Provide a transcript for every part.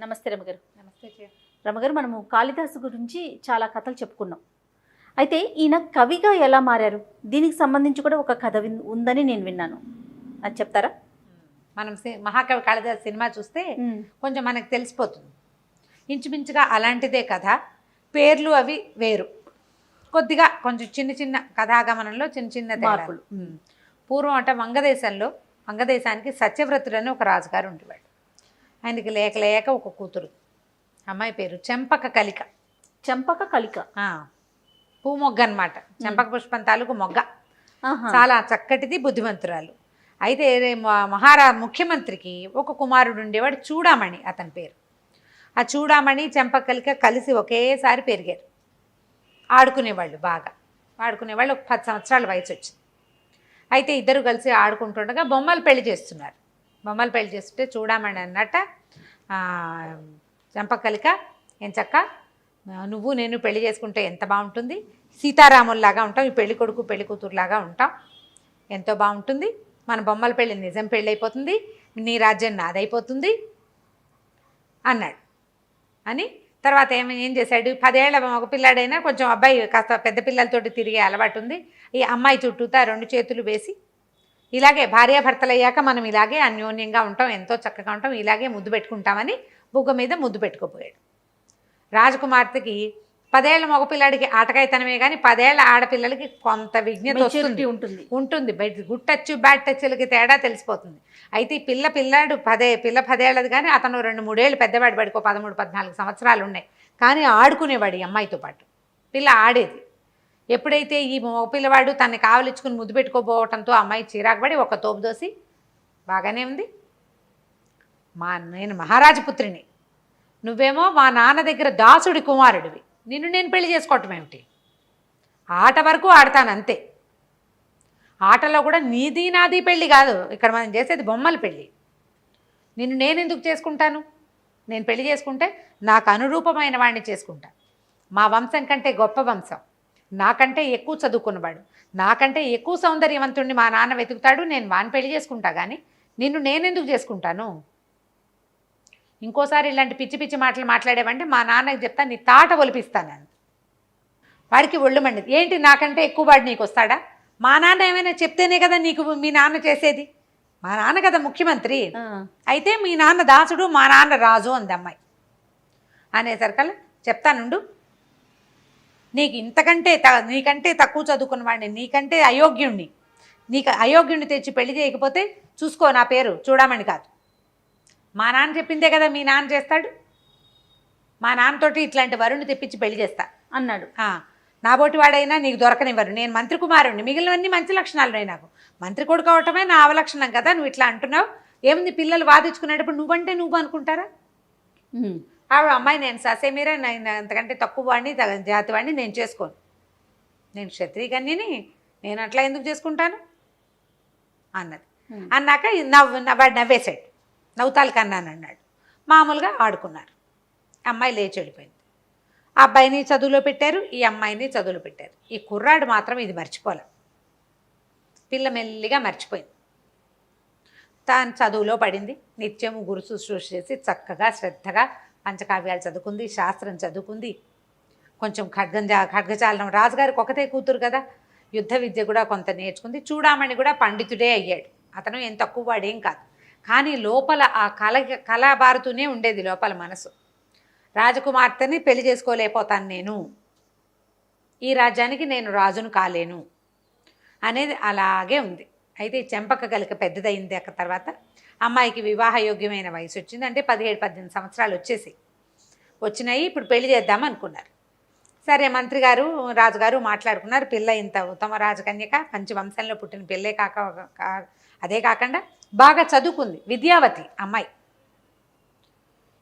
నమస్తే రమగారు. నమస్తే. రమగారు, మనము కాళిదాసు గురించి చాలా కథలు చెప్పుకున్నాం. అయితే ఈయన కవిగా ఎలా మారారు? దీనికి సంబంధించి కూడా ఒక కథ ఉందని నేను విన్నాను. అది చెప్తారా? మనం మహాకవి కాళిదాసు సినిమా చూస్తే కొంచెం మనకు తెలిసిపోతుంది. ఇంచుమించుగా అలాంటిదే కథ, పేర్లు అవి వేరు, కొద్దిగా కొంచెం చిన్న చిన్న కథాగమనంలో చిన్న చిన్న మార్పులు. పూర్వం అంటే వంగదేశానికి సత్యవ్రతుడని ఒక రాజుగారు ఉండేవాడు. ఆయనకి లేక లేక ఒక కూతురు, అమ్మాయి పేరు చెంపక కలిక. చెంపక కలిక పూ మొగ్గ అనమాట. చెంపక పుష్పం తాలూకు మొగ్గ, చాలా చక్కటిది, బుద్ధిమంతురాలు. అయితే ముఖ్యమంత్రికి ఒక కుమారుడు ఉండేవాడు, చూడామణి అతని పేరు. ఆ చూడామణి చెంపక కలిక కలిసి ఒకేసారి పెరిగారు. ఆడుకునేవాళ్ళు, బాగా ఆడుకునేవాళ్ళు. ఒక 10 సంవత్సరాల వయసు వచ్చింది. అయితే ఇద్దరు కలిసి ఆడుకుంటుండగా బొమ్మలు పెళ్లి చేస్తున్నారు. బొమ్మలు పెళ్లి చేస్తుంటే చూడామణి అన్నట్ట, చెంపకలిక ఏం చక్క నువ్వు నేను పెళ్లి చేసుకుంటే ఎంత బాగుంటుంది, సీతారాముల్లాగా ఉంటాం, ఈ పెళ్లి కొడుకు పెళ్లి కూతురులాగా ఉంటాం, ఎంతో బాగుంటుంది, మన బొమ్మల పెళ్ళి నిజం పెళ్ళి అయిపోతుంది, నీ రాజ్యం నాదైపోతుంది అన్నాడు. అని తర్వాత ఏం చేశాడు, 10 ఏళ్ల ఒక పిల్లాడైనా కొంచెం అబ్బాయి కాస్త పెద్ద పిల్లలతోటి తిరిగే అలవాటు ఉంది. ఈ అమ్మాయి చుట్టూతా 2 చేతులు వేసి, ఇలాగే భార్యాభర్తలు అయ్యాక మనం ఇలాగే అన్యోన్యంగా ఉంటాం, ఎంతో చక్కగా ఉంటాం, ఇలాగే ముద్దు పెట్టుకుంటామని బుగ్గ మీద ముద్దు పెట్టుకోపోయాడు. రాజకుమార్తెకి 10 ఏళ్ల మగపిల్లాడికి ఆటకాయతనమే కానీ 10 ఏళ్ల ఆడపిల్లలకి కొంత విజ్ఞత ఉంటుంది. గుడ్ బ్యాడ్ టచ్లకి తేడా తెలిసిపోతుంది. అయితే ఈ పిల్లాడు 10 ఏళ్ళది కానీ అతను 2-3 ఏళ్ళు పెద్దవాడు, వాడికి 13-14 సంవత్సరాలు ఉన్నాయి. కానీ ఆడుకునేవాడు ఈ అమ్మాయితో పాటు. పిల్ల ఆడేది. ఎప్పుడైతే ఈ మగపిల్లవాడు తనని కావలించుకుని ముద్దు పెట్టుకోపోవటంతో అమ్మాయి చిరాకుపడి ఒక తోపు దోసి, బాగానే ఉంది, నేను మహారాజపుత్రిని, నువ్వేమో మా నాన్న దగ్గర దాసుడి కుమారుడివి, నిన్ను నేను పెళ్లి చేసుకోవటం ఏమిటి, ఆట వరకు ఆడతాను అంతే, ఆటలో కూడా నీది నాది పెళ్ళి కాదు, ఇక్కడ మనం చేసేది బొమ్మల పెళ్ళి, నిన్ను నేను ఎందుకు చేసుకుంటాను, నేను పెళ్లి చేసుకుంటే నాకు అనురూపమైన వాడిని చేసుకుంటా, మా వంశం కంటే గొప్ప వంశం, నాకంటే ఎక్కువ చదువుకున్నవాడు, నాకంటే ఎక్కువ సౌందర్యవంతుడిని మా నాన్న వెతుకుతాడు, నేను వాడిని పెళ్లి చేసుకుంటా, కానీ నిన్ను నేనెందుకు చేసుకుంటాను, ఇంకోసారి ఇలాంటి పిచ్చి పిచ్చి మాటలు మాట్లాడేవంటే మా నాన్నకి చెప్తా, నీ తాట ఒలిపిస్తాను. వాడికి ఒళ్ళు మండిది. ఏంటి నాకంటే ఎక్కువ వాడు నీకు వస్తాడా, మా నాన్న ఏమైనా చెప్తేనే కదా నీకు మీ నాన్న చేసేది, మా నాన్న కదా ముఖ్యమంత్రి, అయితే మీ నాన్న దాసుడు మా నాన్న రాజు అంది అమ్మాయి. అనేసరికల్లా చెప్తానుండు, నీకంటే తక్కువ చదువుకున్న వాడిని, నీకంటే అయోగ్యుణ్ణి, నీకు అయోగ్యుణ్ణి తెచ్చి పెళ్లి చేయకపోతే చూసుకో, నా పేరు చూడమని కాదు, మా నాన్న చెప్పిందే కదా మీ నాన్న చేస్తాడు, మా నాన్నతోటి ఇట్లాంటి వరుణ్ణి తెప్పించి పెళ్లి చేస్తా అన్నాడు. నాబోటి వాడైనా నీకు దొరకనివ్వరు, నేను మంత్రి కుమారుణ్ణి, మిగిలినవన్నీ మంచి లక్షణాలు ఉన్నాయి, నాకు మంత్రి కొడుకు అవటమే నా అవలక్షణం కదా, నువ్వు ఇట్లా అంటున్నావు, ఏముంది పిల్లలు వాదించుకునేటప్పుడు నువ్వంటే నువ్వు అనుకుంటారా, ఆవిడ అమ్మాయి నేను ససేమీరా, నేను అంతకంటే తక్కువ వాడిని జాతి వాడిని నేను చేసుకోను, నేను క్షత్రియ కన్యని, నేను అట్లా ఎందుకు చేసుకుంటాను అన్నది. అన్నాక వాడు నవ్వేశాడు, నవ్వుతాలు కన్నాను అన్నాడు. మామూలుగా ఆడుకున్నారు. అమ్మాయి లేచి వెళ్ళిపోయింది. ఆ అబ్బాయిని చదువులో పెట్టారు, ఈ అమ్మాయిని చదువులో పెట్టారు. ఈ కుర్రాడు మాత్రం ఇది మర్చిపోలే, పిల్ల మెల్లిగా మర్చిపోయింది. తాను చదువులో పడింది, నిత్యము గురు శుశ్రూష చేసి చక్కగా శ్రద్ధగా పంచకావ్యాలు చదువుకుంది, శాస్త్రం చదువుకుంది, కొంచెం ఖడ్గచాలనం, రాజుగారికి ఒకతే కూతురు కదా, యుద్ధ విద్య కూడా కొంత నేర్చుకుంది. చూడామణి కూడా పండితుడే అయ్యాడు, అతను ఏం తక్కువ వాడేం కాదు. కానీ లోపల ఆ కళాబారుతూనే ఉండేది లోపల మనసు, రాజకుమార్తెని పెళ్లి చేసుకోలేకపోతాను నేను, ఈ రాజ్యానికి నేను రాజును కాలేను అనేది అలాగే ఉంది. అయితే చెంపక కలిక పెద్దదైంది. తర్వాత అమ్మాయికి వివాహయోగ్యమైన వయసు వచ్చింది, అంటే 17-18 సంవత్సరాలు వచ్చినాయి. ఇప్పుడు పెళ్లి చేద్దాం అనుకున్నారు. సరే, మంత్రి గారు రాజుగారు మాట్లాడుకున్నారు. పిల్ల ఇంత ఉత్తమ రాజకన్యక, మంచి వంశంలో పుట్టిన పిల్లే అదే కాకుండా బాగా చదువుకుంది, విద్యావతి అమ్మాయి.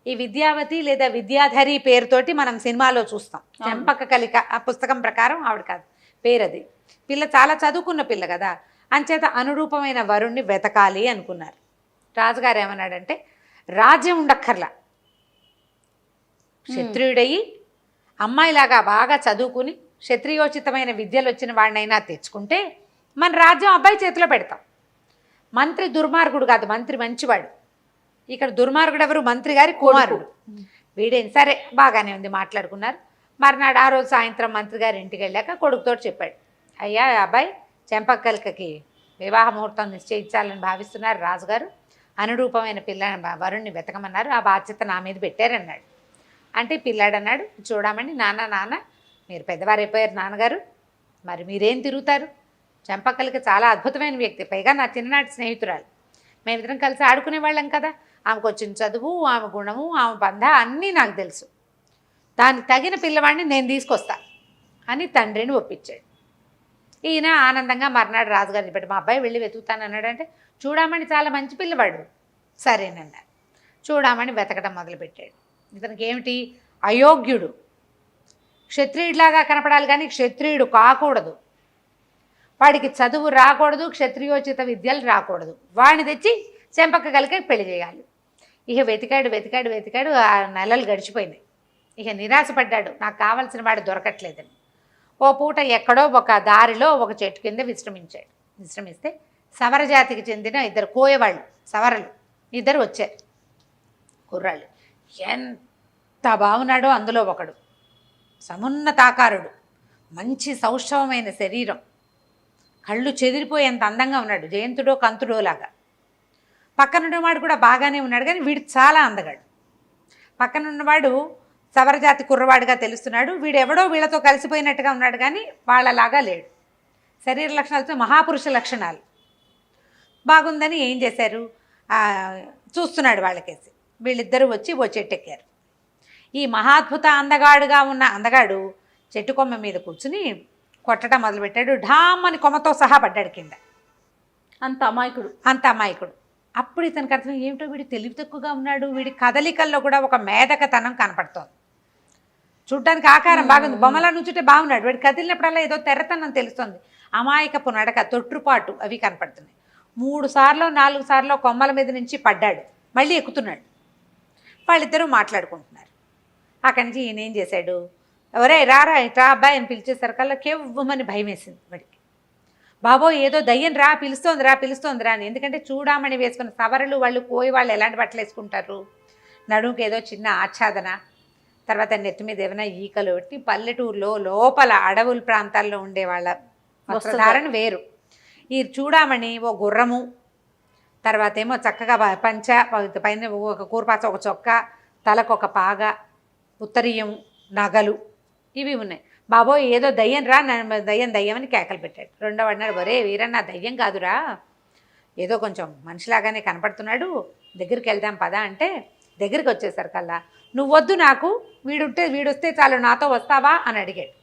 ఈ విద్యావతి లేదా విద్యాధరి పేరుతోటి మనం సినిమాలో చూస్తాం. చెంపక కలిక ఆ పుస్తకం ప్రకారం ఆవిడ కాదు పేరు, అది. పిల్ల చాలా చదువుకున్న పిల్ల కదా, అంచేత అనురూపమైన వరుణ్ణి వెతకాలి అనుకున్నారు. రాజుగారు ఏమన్నాడంటే, రాజ్యం ఉండక్కర్లా, క్షత్రియుడయి అమ్మాయిలాగా బాగా చదువుకుని క్షత్రియోచితమైన విద్యలు వచ్చిన వాడినైనా తెచ్చుకుంటే మన రాజ్యం అబ్బాయి చేతిలో పెడతాం. మంత్రి దుర్మార్గుడు కాదు, మంత్రి మంచివాడు. ఇక్కడ దుర్మార్గుడు ఎవరు? మంత్రి గారి కుమారుడు. వీడేం సరే బాగానే ఉంది మాట్లాడుకున్నారు. మర్నాడు ఆ రోజు సాయంత్రం మంత్రి గారి ఇంటికి వెళ్ళాక కొడుకుతో చెప్పాడు, అయ్యా అబ్బాయి చెంపక్కలకి వివాహ ముహూర్తం నిశ్చయించాలని భావిస్తున్నారు రాజుగారు, అనురూపమైన వరుణ్ణి వెతకమన్నారు, ఆ బాధ్యత నా మీద పెట్టారన్నాడు. అంటే పిల్లాడు అన్నాడు, చూడమని నాన్న మీరు పెద్దవారైపోయారు నాన్నగారు, మరి మీరేం తిరుగుతారు, చెంపక్కలకి చాలా అద్భుతమైన వ్యక్తి, పైగా నా చిన్ననాటి స్నేహితురాలు, మేమిద్దరం కలిసి ఆడుకునే వాళ్ళం కదా, ఆమెకు వచ్చిన చదువు, ఆమె గుణము, ఆమె బంధ అన్నీ నాకు తెలుసు, దానికి తగిన పిల్లవాడిని నేను తీసుకొస్తా అని తండ్రిని ఒప్పించాడు. ఈయన ఆనందంగా మర్నాడు రాజుగారిని పెట్టి మా అబ్బాయి వెళ్ళి వెతుకుతాను అన్నాడంటే, చూడమని చాలా మంచి పిల్లవాడు, సరేనన్నారు. చూడమని వెతకడం మొదలుపెట్టాడు. ఇతనికి ఏమిటి, అయోగ్యుడు, క్షత్రియుడిలాగా కనపడాలి కానీ క్షత్రియుడు కాకూడదు, వాడికి చదువు రాకూడదు, క్షత్రియోచిత విద్యలు రాకూడదు, వాడిని తెచ్చి చెంపక్క కలికి పెళ్లి చేయాలి. ఇక వెతికాడు 6 నెలలు గడిచిపోయినాయి. ఇక నిరాశపడ్డాడు, నాకు కావలసిన వాడు దొరకట్లేదని. ఓ పూట ఎక్కడో ఒక దారిలో ఒక చెట్టు కింద విశ్రమిస్తే సవర జాతికి చెందిన 2 కోయవాళ్ళు, సవరలు 2 వచ్చారు, కుర్రాళ్ళు. ఎంత బాగున్నాడో అందులో ఒకడు, సమున్నతాకారుడు, మంచి సౌష్ఠవమైన శరీరం, కళ్ళు చెదిరిపోయేంత అందంగా ఉన్నాడు, జయంతుడో కంతుడో లాగా. పక్కనున్నవాడు కూడా బాగానే ఉన్నాడు కానీ వీడు చాలా అందగాడు. పక్కనున్నవాడు సవరజాతి కుర్రవాడిగా తెలుస్తున్నాడు, వీడెవడో వీళ్ళతో కలిసిపోయినట్టుగా ఉన్నాడు కానీ వాళ్ళలాగా లేడు. శరీర లక్షణాలతో మహాపురుష లక్షణాలు. బాగుందని ఏం చేశారు, చూస్తున్నాడు వాళ్ళకేసి. వీళ్ళిద్దరూ వచ్చి ఓ చెట్టు ఎక్కారు. ఈ మహాద్భుత అందగాడుగా ఉన్న అందగాడు చెట్టు కొమ్మ మీద కూర్చుని కొట్టడం మొదలుపెట్టాడు. ఢామ్మని కొమ్మతో సహా పడ్డాడు కింద. అంత అమాయకుడు. అప్పుడు ఇతనికి అర్థం, ఏమిటో వీడు తెలివి తక్కువగా ఉన్నాడు, వీడి కదలికల్లో కూడా ఒక మేధకతనం కనపడుతోంది. చూడ్డానికి ఆకారం బాగుంది, బొమ్మలా నుంచుంటే బాగున్నాడు, వీడు కదిలినప్పుడల్లా ఏదో తెర్రతనం తెలుస్తుంది, అమాయకపు నడక, తొట్టుపాటు అవి కనపడుతున్నాయి. 3 సార్లు 4 సార్లు కొమ్మల మీద నుంచి పడ్డాడు, మళ్ళీ ఎక్కుతున్నాడు. వాళ్ళిద్దరూ మాట్లాడుకుంటున్నారు. అక్కడి నుంచి ఈయన ఏం చేశాడు, ఎవరే రారా ఇట్రా అబ్బాయి అని పిలిచేసరికల్లా కేవ్వమని భయం వేసింది వాడికి. బాబో ఏదో దయ్యం రా పిలుస్తోందిరా అని. ఎందుకంటే చూడామణి వేసుకున్న సవరలు వాళ్ళు కోయి వాళ్ళు ఎలాంటి బట్టలు వేసుకుంటారు, నడుముకి ఏదో చిన్న ఆచ్ఛాదన, తర్వాత నెత్తి మీద ఏమైనా ఈకలు పెట్టి, పల్లెటూరులో లోపల అడవుల ప్రాంతాల్లో ఉండే వాళ్ళ వస్త్రధారణ వేరు. ఈ చూడామణి ఓ గుర్రము, తర్వాత ఏమో చక్కగా పంచ, పైన ఒక కూరపాచ, ఒక చొక్క, తలకు ఒక పాగ, ఉత్తరీయం, నగలు ఇవి ఉన్నాయి. బాబోయ్ ఏదో దయ్యం రా, దయ్యం అని కేకలు పెట్టాడు. రెండో అన్నాడు, ఒరే వీరన్న దయ్యం కాదురా, ఏదో కొంచెం మనిషిలాగానే కనపడుతున్నాడు, దగ్గరికి వెళ్దాం పదా అంటే, దగ్గరికి వచ్చేసరికల్లా నువ్వు వద్దు, నాకు వీడొస్తే చాలు, నాతో వస్తావా అని అడిగాడు.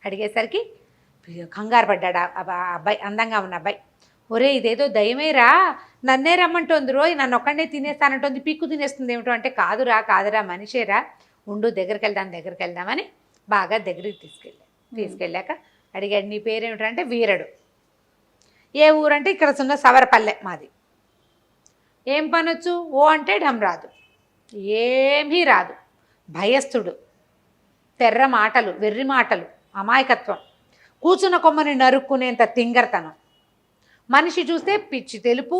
అడిగేసరికి కంగారు పడ్డాడు అబ్బాయి, అందంగా ఉన్న అబ్బాయి. ఒరే ఇదేదో దయ్యమేరా, నన్నే రమ్మంటోంది రోయ్, నన్ను ఒక్కడే తినేస్తానంటోంది, పిక్కు తినేస్తుంది ఏమిటో అంటే, కాదురా మనిషేరా, ఉండు దగ్గరికి వెళ్దామని బాగా దగ్గరికి తీసుకెళ్ళాక అడిగాడు, నీ పేరేమిటంటే వీరడు. ఏ ఊరంటే ఇక్కడ ఉన్న సవరపల్లె మాది. ఏం పనొచ్చు, ఓ అంటే ఢమ్ రాదు, ఏమీ రాదు, భయస్థుడు, తెర్ర మాటలు, వెర్రి మాటలు, అమాయకత్వం, కూర్చున్న కొమ్మని నరుక్కునేంత తింగరతనం, మనిషి చూస్తే పిచ్చి తెలుపు,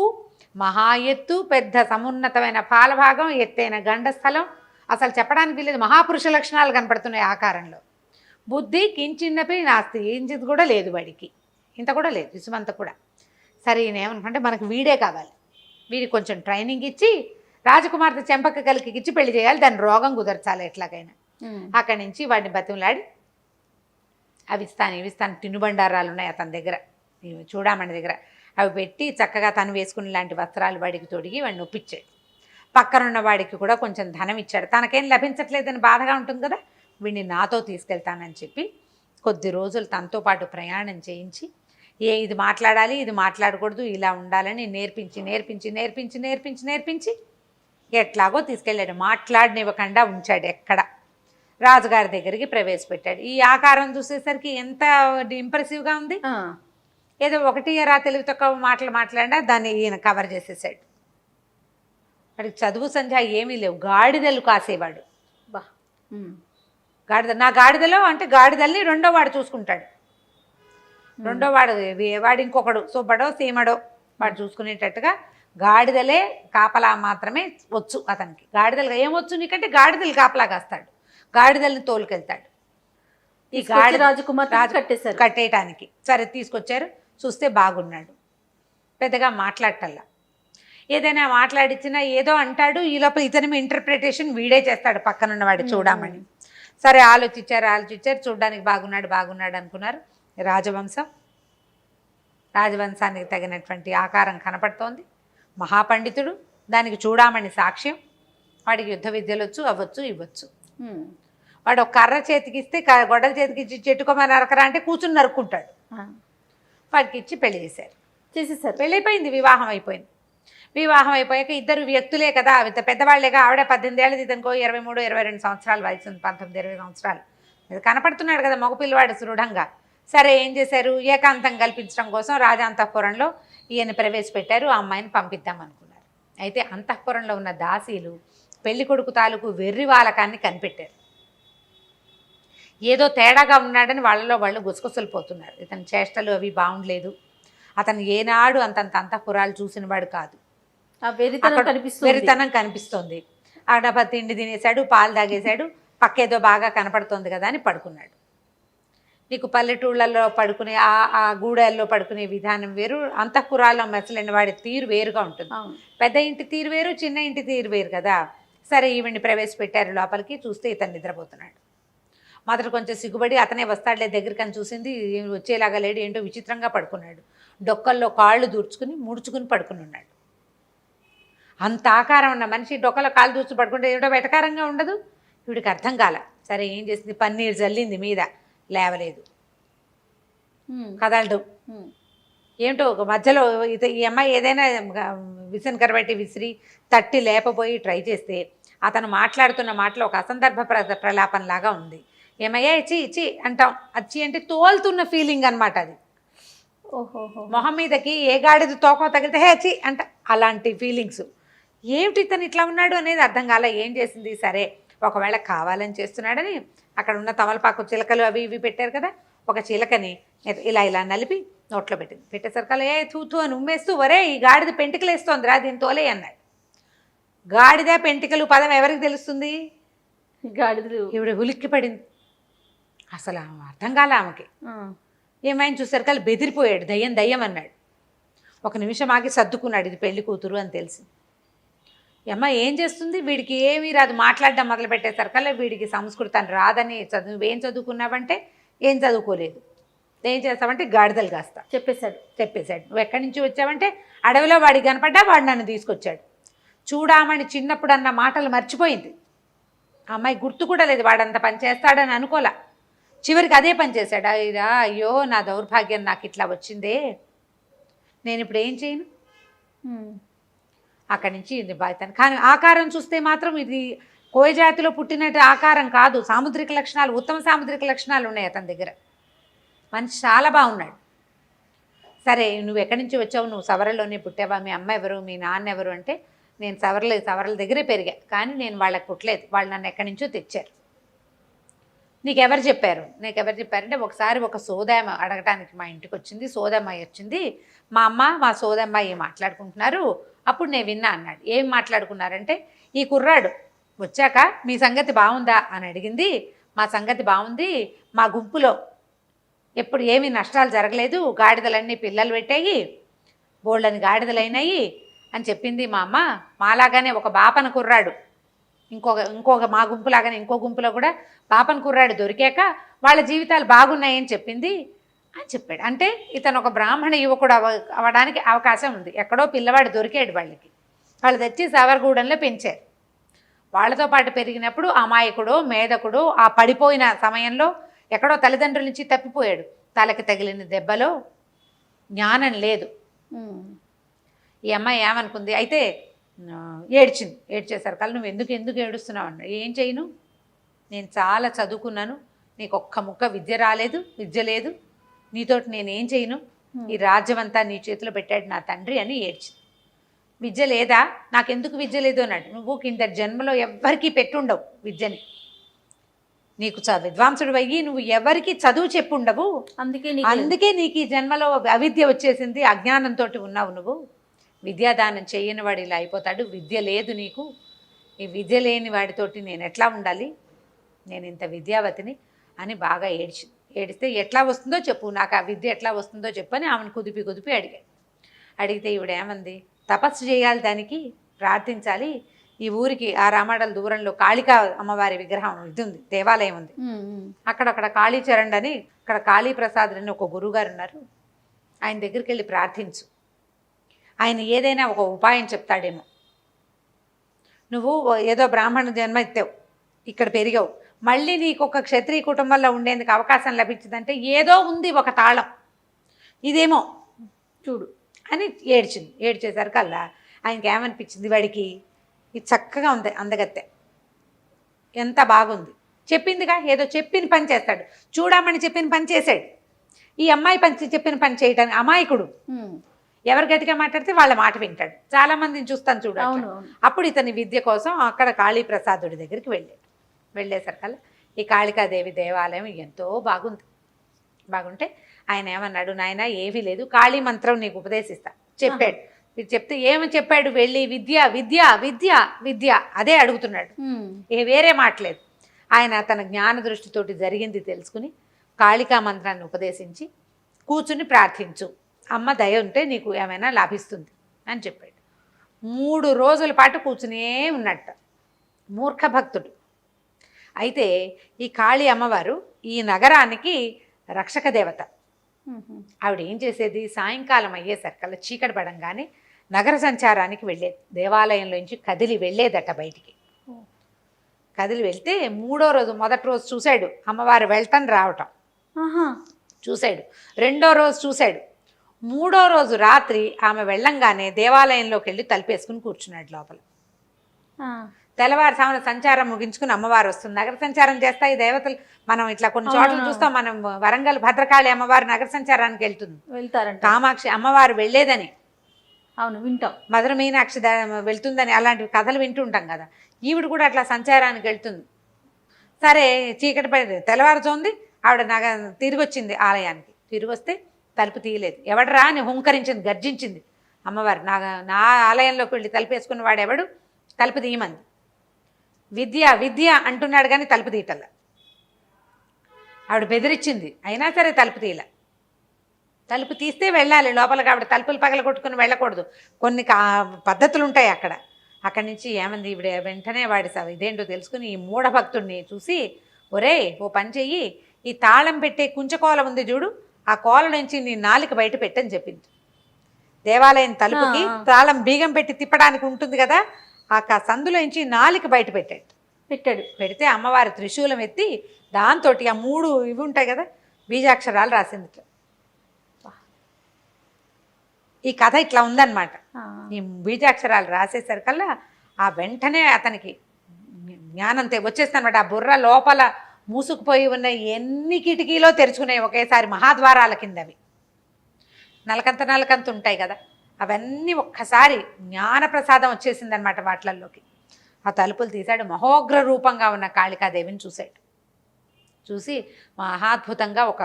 మహా ఎత్తు, పెద్ద సమున్నతమైన పాలభాగం, ఎత్తైన గండస్థలం, అసలు చెప్పడానికి లేదు, మహాపురుష లక్షణాలు కనపడుతున్నాయి ఆకారంలో. బుద్ధి కించిన్నపై నాస్తి, ఇంచిది కూడా లేదు వాడికి, ఇంత కూడా లేదు, ఇసుమంత కూడా. సరే ఈయన ఏమనుకుంటే మనకు వీడే కావాలి, వీడికి కొంచెం ట్రైనింగ్ ఇచ్చి రాజకుమార్తె చెంపక్క కలికి ఇచ్చి పెళ్లి చేయాలి, దాని రోగం కుదర్చాలి ఎట్లాగైనా. అక్కడి నుంచి వాడిని బతిమలాడి అవి ఇస్తాను తినుబండారాలు ఉన్నాయి అతని దగ్గర, చూడమని దగ్గర, అవి పెట్టి చక్కగా తను వేసుకునే లాంటి వస్త్రాలు వాడికి తొడిగి వాడిని ఒప్పించాడు. పక్కనున్న వాడికి కూడా కొంచెం ధనం ఇచ్చాడు. తనకేం లభించట్లేదని బాధగా ఉంటుంది కదా, వీడిని నాతో తీసుకెళ్తానని చెప్పి కొద్ది రోజులు తనతో పాటు ప్రయాణం చేయించి, ఇది మాట్లాడాలి, ఇది మాట్లాడకూడదు, ఇలా ఉండాలని నేర్పించి ఎట్లాగో తీసుకెళ్ళాడు. మాట్లాడనివ్వకుండా ఉంచాడు. ఎక్కడ రాజుగారి దగ్గరికి ప్రవేశపెట్టాడు. ఈ ఆకారం చూసేసరికి ఎంత ఇంప్రెసివ్గా ఉంది. ఏదో 1 తెలివి తక్కువ మాటలు మాట్లాడినా దాన్ని ఈయన కవర్ చేసేసాడు. వాడికి చదువు సంధ్య ఏమీ లేవు, గాడిదలు కాసేవాడు. నా గాడిదలో అంటే గాడిదల్ని రెండో వాడు చూసుకుంటాడు. రెండో వాడు ఇంకొకడు సుబ్బడో సీమడో వాడు చూసుకునేటట్టుగా గాడిదలే కాపలా మాత్రమే వచ్చు అతనికి. గాడిదలు ఏమొచ్చు నీకంటే గాడిదలు కాపలా కాస్తాడు, గాడిదల్ని తోలుకెళ్తాడు. ఈ గాడి రాజకుమార్ కట్టేశారు. కట్టేయటానికి సరే తీసుకొచ్చారు. చూస్తే బాగున్నాడు, పెద్దగా మాట్లాడటల్లా. ఏదైనా మాట్లాడిచ్చినా ఏదో అంటాడు, ఈ లోపల ఇతని ఇంటర్ప్రిటేషన్ వీడే చేస్తాడు పక్కనున్నవాడు చూడమని. సరే ఆలోచించారు, చూడడానికి బాగున్నాడు అనుకున్నారు. రాజవంశానికి తగినటువంటి ఆకారం కనపడుతోంది. మహాపండితుడు, దానికి చూడమని సాక్ష్యం. వాడికి యుద్ధ విద్యలు వచ్చు, అవ్వచ్చు, ఇవ్వచ్చు. వాడు ఒక కర్ర చేతికి ఇస్తే గొడ్డల చేతికి ఇచ్చి చెట్టుకోమని నరకరా అంటే కూర్చుని నరుక్కుంటాడు. వాడికి ఇచ్చి పెళ్లి చేసేసారు. పెళ్ళి అయిపోయింది, వివాహం అయిపోయింది. వివాహం అయిపోయాక ఇద్దరు వ్యక్తులే కదా, పెద్దవాళ్లేగా. ఆవిడ 18 ఏళ్ళది, ఇతనుకో 23-22 సంవత్సరాలు వయసు, 19-20 సంవత్సరాలు ఇది కనపడుతున్నాడు కదా మగపిల్లవాడు దృఢంగా. సరే ఏం చేశారు, ఏకాంతం కల్పించడం కోసం రాజాంతఃపురంలో ఈయన ప్రవేశపెట్టారు. ఆ అమ్మాయిని పంపిద్దాం అనుకున్నారు. అయితే అంతఃపురంలో ఉన్న దాసీలు పెళ్లి కొడుకు తాలూకు వెర్రి వాలకాన్ని కనిపెట్టారు. ఏదో తేడాగా ఉన్నాడని వాళ్ళలో వాళ్ళు గుసగుసలు పోతున్నారు. ఇతని చేష్టలు అవి బాగుండలేదు. అతను ఏనాడు అంతంత అంతఃపురాలు చూసినవాడు కాదు. వెరితనం కనిపిస్తోంది. అక్కడ తిండి తినేశాడు, పాలు తాగేశాడు, పక్కేదో బాగా కనపడుతోంది కదా అని పడుకున్నాడు. నీకు పల్లెటూళ్ళల్లో పడుకునే ఆ గూడెల్లో పడుకునే విధానం వేరు, అంతఃపురాల్లో మెసలైన వాడి తీరు వేరుగా ఉంటుంది. పెద్ద ఇంటి తీరు వేరు, చిన్న ఇంటి తీరు వేరు కదా. సరే ఈవిడ్ని ప్రవేశపెట్టారు లోపలికి. చూస్తే ఇతను నిద్రపోతున్నాడు. మాత్రం కొంచెం సిగ్గుపడి అతనే వస్తాడులే దగ్గరికి అని చూసింది. వచ్చేలాగా లేడు, ఏంటో విచిత్రంగా పడుకున్నాడు. డొక్కల్లో కాళ్ళు దూర్చుకుని ముడుచుకుని పడుకుని ఉన్నాడు. అంత ఆకారం ఉన్న మనిషి డొక్కలో కాళ్ళు దూర్చు పడుకుంటే ఏంటో వెటకారంగా ఉండదు. వీడికి అర్థం కాల. సరే ఏం చేసింది, పన్నీరు జల్లింది మీద, లేవలేదు, కదలడు. ఏంటో ఒక మధ్యలో ఈ అమ్మాయి ఏదైనా విసిన్ కరబెట్టి విసిరి తట్టి లేపబోయి ట్రై చేస్తే అతను మాట్లాడుతున్న మాటలో ఒక అసందర్భ ప్రలాపంలాగా ఉంది. ఏమయ్యా ఇచ్చి ఇచ్చి అంటాం, అచ్చి అంటే తోలుతున్న ఫీలింగ్ అనమాట అది. మొహం మీదకి ఏ గాడిద తోకో తగిలితే హే చి అంట, అలాంటి ఫీలింగ్స్. ఏమిటి ఇతను ఇట్లా ఉన్నాడు అనేది అర్థం కాల. ఏం చేసింది, సరే ఒకవేళ కావాలని చేస్తున్నాడని అక్కడ ఉన్న తమలపాకు చిలకలు అవి ఇవి పెట్టారు కదా, ఒక చిలకని ఇలా నలిపి నోట్లో పెట్టింది. పెట్టేసరికల్లా ఏ తూతూ అని ఉమ్మేస్తూ, వరే ఈ గాడిద పెంటికలు వేస్తోందిరా, దీని తోలే అన్నాడు. గాడిద పెంటికలు పదం ఎవరికి తెలుస్తుంది, గాడిదలు. ఈవిడ ఉలిక్కి పడింది. అసలు అర్థం కాల ఆమెకి. ఏమైనా చూసరికల్లా బెదిరిపోయాడు. దయ్యం అన్నాడు. ఒక నిమిషం ఆగి సర్దుకున్నాడు, ఇది పెళ్లి కూతురు అని తెలిసి. అమ్మ ఏం చేస్తుంది, వీడికి ఏమీ రాదు, మాట్లాడడం మొదలు పెట్టేసరికల్లా వీడికి సంస్కృతం రాదని, నువ్వేం చదువుకున్నావంటే ఏం చదువుకోలేదు, ఏం చేస్తావంటే గాడిదలు కాస్తా చెప్పేశాడు. నువ్వు ఎక్కడి నుంచి వచ్చావంటే అడవిలో వాడికి కనపడ్డా వాడు నన్ను తీసుకొచ్చాడు. చూడామని చిన్నప్పుడు అన్న మాటలు మర్చిపోయింది. అమ్మాయి గుర్తు కూడా లేదు, వాడంత పని చేస్తాడని అనుకోలే. చివరికి అదే పని చేశాడు. అయ్యో నా దౌర్భాగ్యం, నాకు ఇట్లా వచ్చిందే, నేను ఇప్పుడు ఏం చేయను. అక్కడి నుంచి ఇది బాధ్యత. కానీ ఆకారం చూస్తే మాత్రం ఇది కోయ జాతిలో పుట్టినట్టు ఆకారం కాదు. సాముద్రిక లక్షణాలు, ఉత్తమ సాముద్రిక లక్షణాలు ఉన్నాయి అతని దగ్గర. మనిషి చాలా బాగున్నాడు. సరే నువ్వు ఎక్కడి నుంచి వచ్చావు, నువ్వు సవరలోనే పుట్టావా, మీ అమ్మ ఎవరు, మీ నాన్న ఎవరు అంటే, నేను సవరల దగ్గరే పెరిగా, కానీ నేను వాళ్ళకి పుట్టలేదు, వాళ్ళు నన్ను ఎక్కడి నుంచో తెచ్చారు. నీకెవరు చెప్పారంటే, ఒకసారి ఒక సోదమ్మ అడగటానికి మా ఇంటికి వచ్చింది. సోదమ్మాయి వచ్చింది, మా అమ్మ మా సోదమ్మాయి మాట్లాడుకుంటున్నారు, అప్పుడు నేను విన్నా అన్నాడు. ఏం మాట్లాడుకున్నారంటే, ఈ కుర్రాడు వచ్చాక మీ సంగతి బాగుందా అని అడిగింది. మా సంగతి బాగుంది, మా గుంపులో ఎప్పుడు ఏమీ నష్టాలు జరగలేదు, గాడిదలన్నీ పిల్లలు పెట్టాయి, బోళ్ళని గాడిదలైనాయి అని చెప్పింది మా అమ్మ. మాలాగానే ఒక బాపన కుర్రాడు, ఇంకొక మా గుంపులాగానే ఇంకో గుంపులో కూడా బాపన కుర్రాడు దొరికాక వాళ్ళ జీవితాలు బాగున్నాయని చెప్పింది అని చెప్పాడు. అంటే ఇతను ఒక బ్రాహ్మణ యువకుడు అవ్వడానికి అవకాశం ఉంది. ఎక్కడో పిల్లవాడు దొరికాడు వాళ్ళకి, వాళ్ళు తెచ్చి సావర్గూడెంలో పెంచారు. వాళ్ళతో పాటు పెరిగినప్పుడు అమాయకుడు మేధకుడు ఆ పడిపోయిన సమయంలో ఎక్కడో తల్లిదండ్రుల నుంచి తప్పిపోయాడు. తలకి తగిలిన దెబ్బలో జ్ఞానం లేదు. ఈ అమ్మాయి ఏమనుకుంది, అయితే ఏడ్చేసరికి నువ్వు ఎందుకు ఏడుస్తున్నావు అన్న. ఏం చేయను, నేను చాలా చదువుకున్నాను, నీకు ఒక్క ముక్క విద్య లేదు, నీతోటి నేనేం చేయను, ఈ రాజ్యం అంతా నీ చేతిలో పెట్టాడు నా తండ్రి అని ఏడ్చింది. విద్య లేదా, నాకెందుకు విద్య లేదు అన్నాడు. నువ్వు కింద జన్మలో ఎవ్వరికీ పెట్టుండవు విద్యని, నీకు విద్వాంసుడు అయ్యి నువ్వు ఎవరికి చదువు చెప్పుండవు, అందుకే నీకు ఈ జన్మలో అవిద్య వచ్చేసింది, అజ్ఞానంతో ఉన్నావు నువ్వు. విద్యాదానం చేయని వాడు ఇలా అయిపోతాడు, విద్య లేదు నీకు, ఈ విద్య లేని వాడితోటి నేను ఎట్లా ఉండాలి, నేను ఇంత విద్యావతిని అని బాగా ఏడిస్తే ఎట్లా వస్తుందో చెప్పు, నాకు ఆ విద్య ఎట్లా వస్తుందో చెప్పు అని ఆమెను కుదిపి అడిగాడు. అడిగితే ఈవిడేమంది, తపస్సు చేయాలి, దానికి ప్రార్థించాలి, ఈ ఊరికి ఆ రామాడల దూరంలో కాళికా అమ్మవారి విగ్రహం ఇది ఉంది, దేవాలయం ఉంది, అక్కడ కాళీచరణ్ అని, అక్కడ కాళీప్రసాద్ అని ఒక గురువుగారు ఉన్నారు, ఆయన దగ్గరికి వెళ్ళి ప్రార్థించు, ఆయన ఏదైనా ఒక ఉపాయం చెప్తాడేమో. నువ్వు ఏదో బ్రాహ్మణ జన్మ ఎత్తావు, ఇక్కడ పెరిగావు, మళ్ళీ నీకు ఒక క్షత్రియ కుటుంబంలో ఉండేందుకు అవకాశం లభించిందంటే ఏదో ఉంది ఒక తాళం, ఇదేమో చూడు అని ఏడ్చేసరికల్లా ఆయనకి ఏమనిపించింది, వాడికి ఇది చక్కగా ఉంది అందగత్తె, ఎంత బాగుంది, చెప్పిందిగా ఏదో చెప్పిన పని చేస్తాడు, చూడమని చెప్పిన పని చేశాడు. ఈ అమ్మాయి చెప్పిన పని చేయడానికి అమాయకుడు, ఎవరు గట్టిగా మాట్లాడితే వాళ్ళ మాట వింటాడు. చాలా మందిని చూస్తాను చూడండి. అప్పుడు ఇతని విద్య కోసం అక్కడ కాళీప్రసాదుడి దగ్గరికి వెళ్ళేసరికల్లా ఈ కాళికాదేవి దేవాలయం ఎంతో బాగుంటే ఆయన ఏమన్నాడు, నాయన ఏమీ లేదు, కాళీ మంత్రం నీకు ఉపదేశిస్తా చెప్పాడు. ఇది చెప్తే ఏమని చెప్పాడు, వెళ్ళి విద్య విద్య విద్య విద్య అదే అడుగుతున్నాడు, ఏ వేరే మాటలేదు. ఆయన తన జ్ఞాన దృష్టితోటి జరిగింది తెలుసుకుని కాళికా మంత్రాన్ని ఉపదేశించి కూర్చుని ప్రార్థించు, అమ్మ దయ ఉంటే నీకు ఏమైనా లాభిస్తుంది అని చెప్పాడు. 3 రోజుల పాటు కూర్చునే ఉన్నట్ట, మూర్ఖ భక్తుడు. అయితే ఈ కాళీ అమ్మవారు ఈ నగరానికి రక్షక దేవత. ఆవిడ ఏం చేసేది, సాయంకాలం అయ్యేసరికల్లా చీకటి పడంగానే నగర సంచారానికి వెళ్ళేది, దేవాలయంలోంచి కదిలి వెళ్ళేదట బయటికి. కదిలి వెళ్తే 3వ రోజు, మొదటి రోజు చూశాడు అమ్మవారు వెళ్ళటం రావటం చూశాడు, 2వ రోజు చూశాడు, 3వ రోజు రాత్రి ఆమె వెళ్ళంగానే దేవాలయంలోకి వెళ్ళి తలుపేసుకుని కూర్చున్నాడు లోపల. తెల్లవారుసామున సంచారం ముగించుకుని అమ్మవారు వస్తుంది, నగర సంచారం చేస్తాయి దేవతలు. మనం ఇట్లా కొన్ని చోట్ల చూస్తాం, మనం వరంగల్ భద్రకాళి అమ్మవారు నగర సంచారానికి వెళ్తారంట, కామాక్షి అమ్మవారు వెళ్ళేదని అవును వింటాం, మధుర మీనాక్షి వెళ్తుందని అలాంటివి కథలు వింటూ ఉంటాం కదా. ఈవిడ కూడా అట్లా సంచారానికి వెళ్తుంది. సరే చీకటి పడి తెల్లవారుతోంది, ఆవిడ తిరిగి వచ్చింది ఆలయానికి. తిరిగి వస్తే తలుపు తీయలేదు. ఎవడరా అని హుంకరించింది, గర్జించింది అమ్మవారు. నా ఆలయంలోకి వెళ్ళి తలుపేసుకున్న వాడు ఎవడు, తలుపు తీయమంది. విద్య విద్య అంటున్నాడు కానీ తలుపు తీయటల్లా. ఆవిడ బెదిరించింది, అయినా సరే తలుపు తీయలే. తలుపు తీస్తే వెళ్ళాలి లోపలికి, ఆవిడ తలుపులు పగల కొట్టుకుని వెళ్ళకూడదు, కొన్ని పద్ధతులు ఉంటాయి అక్కడ. అక్కడి నుంచి ఏమంది ఈవిడ, వెంటనే వాడి ఇదేంటో తెలుసుకుని ఈ మూఢభక్తుడిని చూసి, ఒరే ఓ పని చెయ్యి, ఈ తాళం పెట్టే కుంచకోల ఉంది చూడు, ఆ కోల నుంచి నీ నాలుక బయట పెట్టని చెప్పింది. దేవాలయం తలుపుకి తాళం బీగం పెట్టి తిప్పడానికి ఉంటుంది కదా, ఆ సందులోంచి నాలుక బయట పెట్టాడు. పెడితే అమ్మవారి త్రిశూలం ఎత్తి దాంతో ఆ 3 ఇవి ఉంటాయి కదా బీజాక్షరాలు రాసింది. ఈ కథ ఇట్లా ఉందన్నమాట. ఈ బీజాక్షరాలు రాసేసరికల్లా ఆ వెంటనే అతనికి జ్ఞానం వచ్చేస్తానమాట. ఆ బుర్ర లోపల మూసుకుపోయి ఉన్న ఎన్ని కిటికీలో తెరుచుకున్నాయి ఒకేసారి, మహాద్వారాల కింద అవి నలకంత ఉంటాయి కదా, అవన్నీ ఒక్కసారి జ్ఞానప్రసాదం వచ్చేసిందనమాట వాటిల్లోకి. ఆ తలుపులు తీశాడు, మహోగ్ర రూపంగా ఉన్న కాళికాదేవిని చూశాడు. చూసి మహాద్భుతంగా ఒక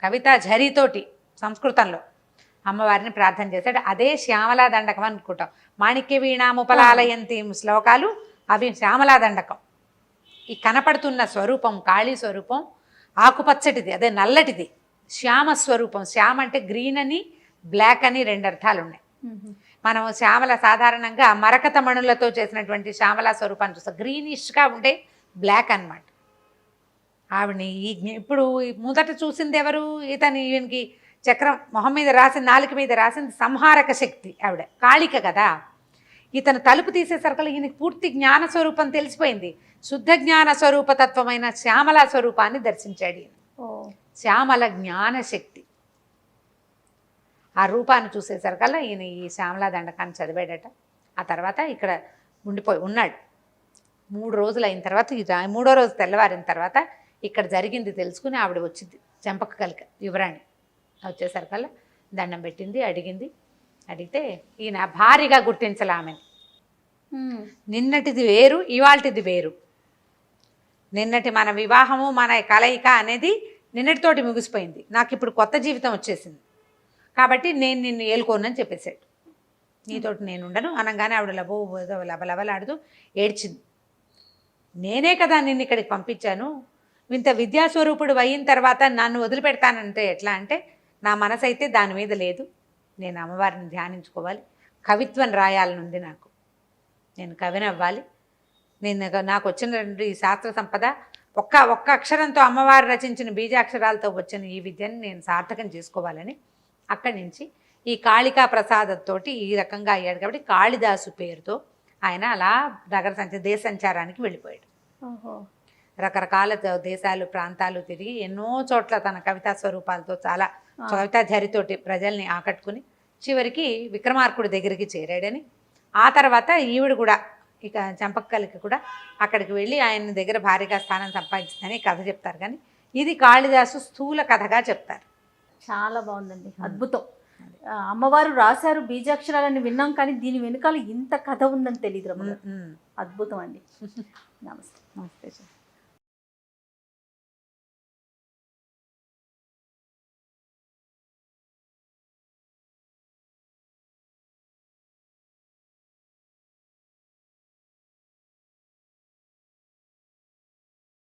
కవితా ఝరీతోటి సంస్కృతంలో అమ్మవారిని ప్రార్థన చేశాడు. అదే శ్యామలా దండకం అనుకుంటాం. మాణిక్య వీణాముపలాలయంతి శ్లోకాలు అవి శ్యామలా దండకం. ఈ కనపడుతున్న స్వరూపం కాళీ స్వరూపం ఆకుపచ్చటిది, అదే నల్లటిది శ్యామస్వరూపం. శ్యామ అంటే గ్రీన్ అని బ్లాక్ అని 2 అర్థాలు ఉన్నాయి. మనం శ్యామల సాధారణంగా మరకత మణులతో చేసినటువంటి శ్యామల స్వరూపాన్ని చూస్తాం, గ్రీనిష్గా ఉండే బ్లాక్ అన్నమాట. ఆవిడని ఇప్పుడు మొదట చూసింది ఎవరు, ఈయనకి చక్రం మొహం మీద రాసింది, నాలుక మీద రాసింది సంహారక శక్తి ఆవిడ, కాళిక కదా. ఇతను తలుపు తీసేసరికి ఈయనకి పూర్తి జ్ఞాన స్వరూపం తెలిసిపోయింది. శుద్ధ జ్ఞాన స్వరూపతత్వమైన శ్యామల స్వరూపాన్ని దర్శించాడు ఈయన. శ్యామల జ్ఞాన శక్తి ఆ రూపాన్ని చూసేసరికల్లా ఈయన ఈ శ్యామలా దండకాన్ని చదివాడట. ఆ తర్వాత ఇక్కడ ఉన్నాడు 3 రోజులు అయిన తర్వాత, 3వ రోజు తెల్లవారిన తర్వాత ఇక్కడ జరిగింది తెలుసుకుని ఆవిడ వచ్చింది, చెంపక కలిక యువరాణి. వచ్చేసరికల్లా దండం పెట్టింది, అడిగితే ఈయన భారీగా గుర్తించలే ఆమెని. నిన్నటిది వేరు, ఇవాళటిది వేరు. నిన్నటి మన వివాహము మన కలయిక అనేది నిన్నటితోటి ముగిసిపోయింది, నాకు ఇప్పుడు కొత్త జీవితం వచ్చేసింది కాబట్టి నేను నిన్ను ఏలుకోనని చెప్పేశాడు. నీతోటి నేను ఉండను అనగానే ఆవిడ లబలబలాడుతూ ఏడ్చింది. నేనే కదా నిన్ను ఇక్కడికి పంపించాను, ఇంత విద్యాస్వరూపుడు అయిన తర్వాత నన్ను వదిలిపెడతానంటే ఎట్లా అంటే, నా మనసు అయితే దాని మీద లేదు. నేను అమ్మవారిని ధ్యానించుకోవాలి, కవిత్వం రాయాలనుంది నాకు, నేను కవిని అవ్వాలి, నాకు వచ్చినటువంటి ఈ శాస్త్ర సంపద ఒక్క అక్షరంతో అమ్మవారు రచించిన బీజాక్షరాలతో వచ్చిన ఈ విద్యని నేను సార్థకం చేసుకోవాలని అక్కడి నుంచి ఈ కాళికా ప్రసాదంతోటి ఈ రకంగా అయ్యాడు. కాబట్టి కాళిదాసు పేరుతో ఆయన అలా దేశ సంచారానికి వెళ్ళిపోయాడు. రకరకాల దేశాలు ప్రాంతాలు తిరిగి ఎన్నో చోట్ల తన కవితా స్వరూపాలతో చాలా కవితా ఝరితోటి ప్రజల్ని ఆకట్టుకుని చివరికి విక్రమార్కుడి దగ్గరికి చేరాడని, ఆ తర్వాత ఈవిడ కూడా ఇక చంపక్కలకి కూడా అక్కడికి వెళ్ళి ఆయన దగ్గర భారీగా స్థానం సంపాదించిందని కథ చెప్తారు. కానీ ఇది కాళిదాసు స్థూల కథగా చెప్తారు. చాలా బాగుందండి, అద్భుతం. అమ్మవారు రాశారు బీజాక్షరాలని విన్నాం, కానీ దీని వెనకాల ఇంత కథ ఉందని తెలియదు. అద్భుతం అండి. నమస్తే. నమస్తే.